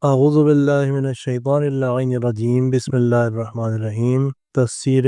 اعوذ باللہ من الشیطان اللعین الرجیم بسم اللہ الرحمن الرحیم۔ تفسیر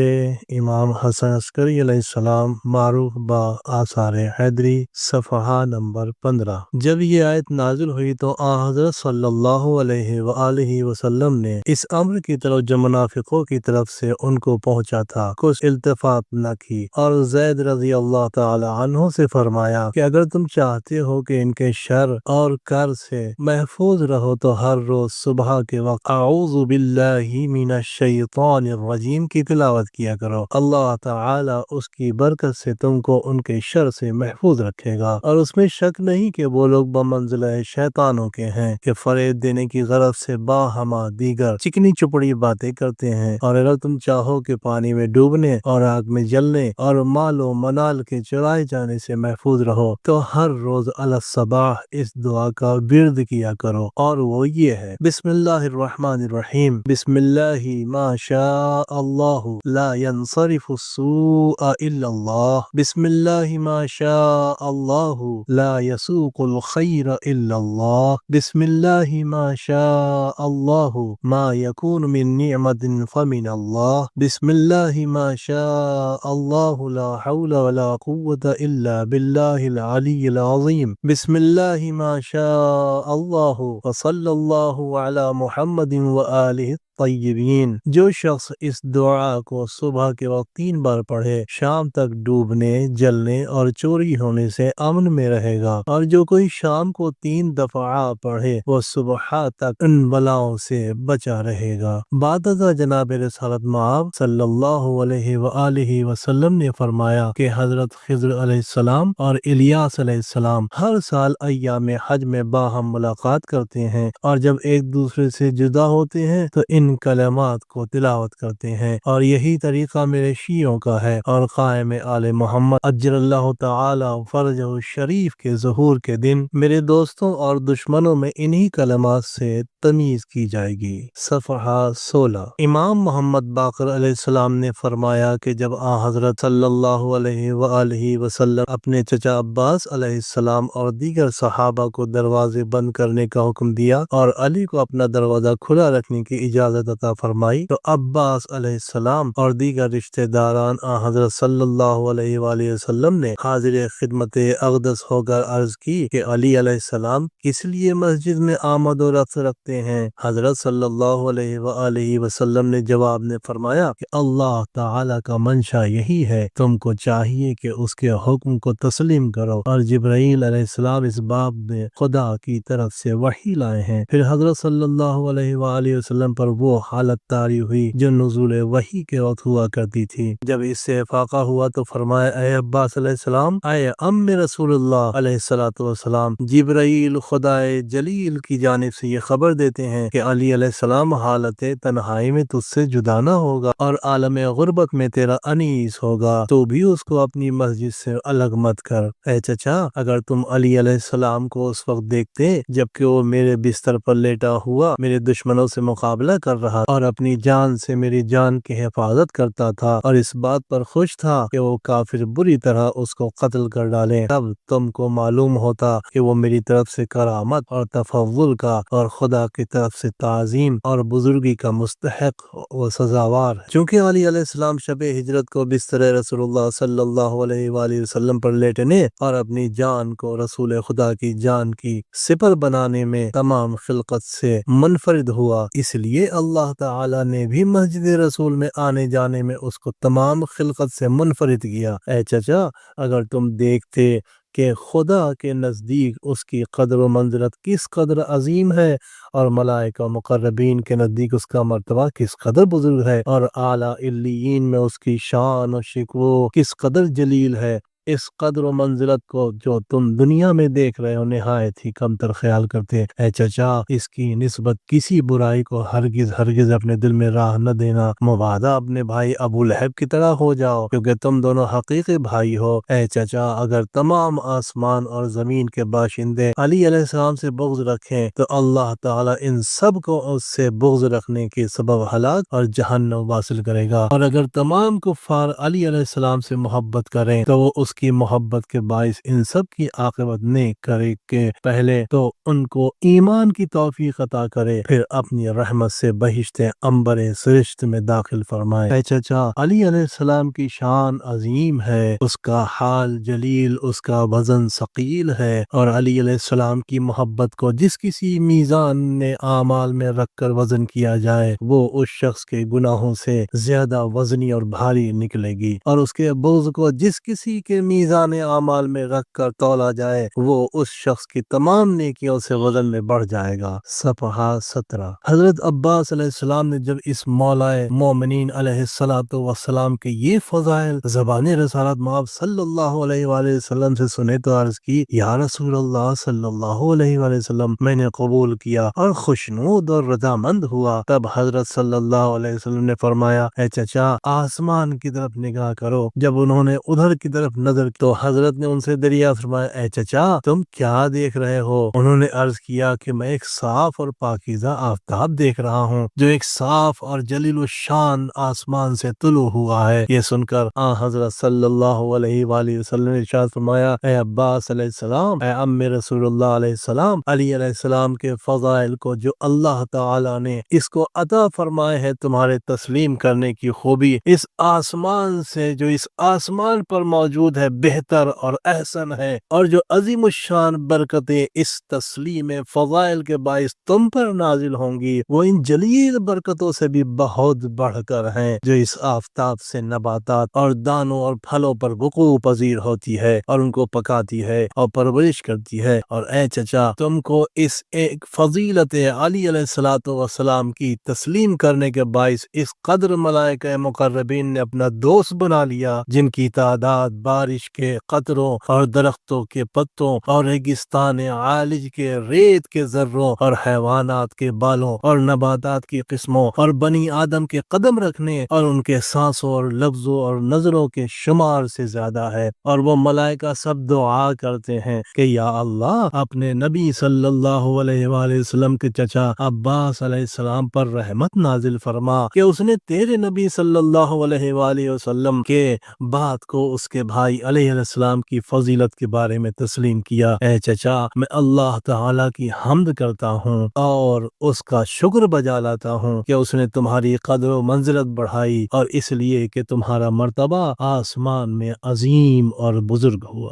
امام حسن عسکری علیہ السلام معروف با آثار حیدری، صفحہ نمبر 15۔ جب یہ آیت نازل ہوئی تو آن حضرت صلی اللہ علیہ وآلہ وسلم نے اس امر کی طرف جو منافقوں کی طرف سے ان کو پہنچا تھا کچھ التفات نہ کی، اور زید رضی اللہ تعالی عنہ سے فرمایا کہ اگر تم چاہتے ہو کہ ان کے شر اور کر سے محفوظ رہو تو ہر روز صبح کے وقت اعوذ باللہ من الشیطان الرجیم کی تلاوت کیا کرو۔ اللہ تعالی اس کی برکت سے تم کو ان کے شر سے محفوظ رکھے گا، اور اس میں شک نہیں کہ وہ لوگ بمنزلہ شیطانوں کے ہیں کہ فریب دینے کی غرض سے باہما دیگر چکنی چپڑی باتیں کرتے ہیں۔ اور اگر تم چاہو کہ پانی میں ڈوبنے اور آگ میں جلنے اور مال و منال کے چرائے جانے سے محفوظ رہو تو ہر روز علی الصباح اس دعا کا ورد کیا کرو، اور وہ یہ ہے: بسم اللہ الرحمن الرحیم، بسم اللہ ما شاء اللہ لا ينصرف السوء الا اللہ، بسم اللہ ما شاء اللہ لا يسوق الخیر الا اللہ، بسم اللہ ما شاء اللہ ما يكون من نعمت فمن اللہ، بسم اللہ ما شاء اللہ لا حول ولا قوة الا باللہ العلی العظیم، بسم اللہ ما شاء اللہ وصلی اللہ علی محمد وآلہ طیبین۔ جو شخص اس دعا کو صبح کے وقت 3 بار پڑھے شام تک ڈوبنے، جلنے اور چوری ہونے سے امن میں رہے گا، اور جو کوئی شام کو 3 دفعہ پڑھے وہ صبح تک ان بلاؤں سے بچا رہے گا۔ بعد ازاں جناب رسالت مآب صلی اللہ علیہ وآلہ وسلم نے فرمایا کہ حضرت خضر علیہ السلام اور الیاس علیہ السلام ہر سال ایام حج میں باہم ملاقات کرتے ہیں، اور جب ایک دوسرے سے جدا ہوتے ہیں تو ان کلمات کو تلاوت کرتے ہیں، اور یہی طریقہ میرے شیعوں کا ہے۔ اور قائم آل محمد اجر اللہ تعالی فرجہ الشریف کے ظہور کے دن میرے دوستوں اور دشمنوں میں انہی کلمات سے تمیز کی جائے گی۔ صفحہ 16۔ امام محمد باقر علیہ السلام نے فرمایا کہ جب آن حضرت صلی اللہ علیہ وآلہ وسلم اپنے چچا عباس علیہ السلام اور دیگر صحابہ کو دروازے بند کرنے کا حکم دیا اور علی کو اپنا دروازہ کھلا رکھنے کی اجازت عطا فرمائی تو عباس علیہ السلام اور دیگر رشتہ داران آن حضرت صلی اللہ علیہ وآلہ وسلم نے حاضر خدمت اقدس ہو کر عرض کی کہ علی علیہ السلام کس لیے مسجد میں آمد و رفت رکھتے ہیں؟ حضرت صلی اللہ علیہ وآلہ وسلم نے جواب میں فرمایا کہ اللہ تعالی کا منشا یہی ہے، تم کو چاہیے کہ اس کے حکم کو تسلیم کرو، اور جبرائیل علیہ السلام اس باب میں خدا کی طرف سے وحی لائے ہیں۔ پھر حضرت صلی اللہ علیہ وآلہ وسلم پر وہ حالت طاری ہوئی جو نزول وحی کے وقت ہوا کرتی تھی۔ جب اس سے افاقہ ہوا تو فرمایا: اے عباس علیہ السلام، اے ام رسول اللہ علیہ السلام، جبرائیل خدائے جلیل کی جانب سے یہ خبر دیتے ہیں کہ علی علیہ السلام حالت تنہائی میں تجھ سے جدا نہ ہوگا اور عالم غربت میں تیرا انیس ہوگا، تو بھی اس کو اپنی مسجد سے الگ مت کر۔ اے چچا، اگر تم علی علیہ السلام کو اس وقت دیکھتے جبکہ وہ میرے بستر پر لیٹا ہوا میرے دشمنوں سے مقابلہ کر رہا اور اپنی جان سے میری جان کی حفاظت کرتا تھا اور اس بات پر خوش تھا کہ وہ کافر بری طرح اس کو قتل کر ڈالیں، تب تم کو معلوم ہوتا کہ وہ میری طرف سے کرامت اور تفضل کا اور خدا کی طرف سے تعظیم اور بزرگی کا مستحق و سزاوار ہے۔ چونکہ علی علیہ السلام شب ہجرت کو بستر رسول اللہ صلی اللہ علیہ وآلہ وسلم پر لیٹنے اور اپنی جان کو رسول خدا کی جان کی سپر بنانے میں تمام خلقت سے منفرد ہوا، اس لیے اللہ تعالی نے بھی مسجد رسول میں آنے جانے میں اس کو تمام خلقت سے منفرد کیا۔ اے چچا، اگر تم دیکھتے کہ خدا کے نزدیک اس کی قدر و منزلت کس قدر عظیم ہے اور ملائکہ مقربین کے نزدیک اس کا مرتبہ کس قدر بزرگ ہے اور اعلیٰ علیین میں اس کی شان و شکوہ کس قدر جلیل ہے، اس قدر و منزلت کو جو تم دنیا میں دیکھ رہے ہو نہایت ہی کم تر خیال کرتے۔ اے چچا، اس کی نسبت کسی برائی کو ہرگز اپنے دل میں راہ نہ دینا، مبادا اپنے بھائی ابو لہب کی طرح ہو جاؤ، کیونکہ تم دونوں حقیقی بھائی ہو۔ اے چچا، اگر تمام آسمان اور زمین کے باشندے علی علیہ السلام سے بغض رکھیں تو اللہ تعالی ان سب کو اس سے بغض رکھنے کے سبب ہلاک اور جہنم واصل کرے گا، اور اگر تمام کفار علی علیہ السلام سے محبت کریں تو وہ اس اس کی محبت کے باعث ان سب کی عاقبت نیک کرے کہ پہلے تو ان کو ایمان کی توفیق عطا کرے، پھر اپنی رحمت سے بہشت عنبر سرشت میں داخل فرمائے۔ اے چچا، علی علیہ السلام کی شان عظیم ہے، اس کا حال جلیل، اس کا وزن ثقیل ہے، اور علی علیہ السلام کی محبت کو جس کسی میزان نے اعمال میں رکھ کر وزن کیا جائے وہ اس شخص کے گناہوں سے زیادہ وزنی اور بھاری نکلے گی، اور اس کے بغض کو جس کسی کے میزان اعمال میں رکھ کر تولا جائے وہ اس شخص کی تمام نیکیوں سے وزن میں بڑھ جائے گا۔ صفحہ 17۔ حضرت عباس علیہ السلام نے جب اس مولا مومنین علیہ السلام کے یہ فضائل زبان رسالت مآب صلی اللہ علیہ وآلہ وسلم سے سنے تو عرض کی، یا رسول اللہ صلی اللہ علیہ وآلہ وسلم، میں نے قبول کیا اور خوشنود اور رضامند ہوا۔ تب حضرت صلی اللہ علیہ وسلم نے فرمایا، اے چچا، آسمان کی طرف نگاہ کرو۔ جب انہوں نے ادھر کی طرف نظر کی تو حضرت نے ان سے دریافت فرمایا، اے چچا، تم کیا دیکھ رہے ہو؟ انہوں نے عرض کیا کہ میں ایک صاف اور پاکیزہ آفتاب دیکھ رہا ہوں جو ایک صاف اور جلیل الشان آسمان سے طلوع ہوا ہے۔ یہ سن کر حضرت صلی اللہ علیہ وآلہ وسلم نے ارشاد فرمایا، اے عباس علیہ السلام، اے عم رسول اللہ علیہ السلام، علی علیہ السلام کے فضائل کو جو اللہ تعالی نے اس کو عطا فرمائے ہے تمہارے تسلیم کرنے کی خوبی اس آسمان سے جو اس آسمان پر موجود ہے بہتر اور احسن ہے، اور جو عظیم الشان برکتیں اس تسلیم فضائل کے باعث تم پر نازل ہوں گی وہ ان جلیل برکتوں سے بھی بہت بڑھ کر ہیں جو اس آفتاب سے نباتات اور دانوں اور پھلوں پر وقوع پذیر ہوتی ہے اور ان کو پکاتی ہے اور پرورش کرتی ہے۔ اور اے چچا، تم کو اس ایک فضیلت علی علیہ السلام کی تسلیم کرنے کے باعث اس قدر ملائکہ مقربین نے اپنا دوست بنا لیا جن کی تعداد بارش کے قطروں اور درختوں کے پتوں اور ریگستان عالج کے ریت کے ذروں اور حیوانات کے بالوں اور نباتات کی قسموں اور بنی آدم کے قدم رکھنے اور ان کے سانسوں اور لفظوں اور نظروں کے شمار سے زیادہ ہے۔ اور وہ ملائکہ سب دعا کرتے ہیں کہ یا اللہ، اپنے نبی صلی اللہ علیہ وآلہ وسلم کے چچا عباس علیہ السلام پر رحمت نازل فرما کہ اس نے تیرے نبی صلی اللہ علیہ وآلہ وسلم کے بات کو اس کے بھائی علیہ السلام کی فضیلت کے بارے میں تسلیم کیا۔ اے چچا، میں اللہ تعالی کی حمد کرتا ہوں اور اس کا شکر بجا لاتا ہوں کہ اس نے تمہاری قدر و منزلت بڑھائی اور اس لیے کہ تمہارا مرتبہ آسمان میں عظیم اور بزرگ ہوا۔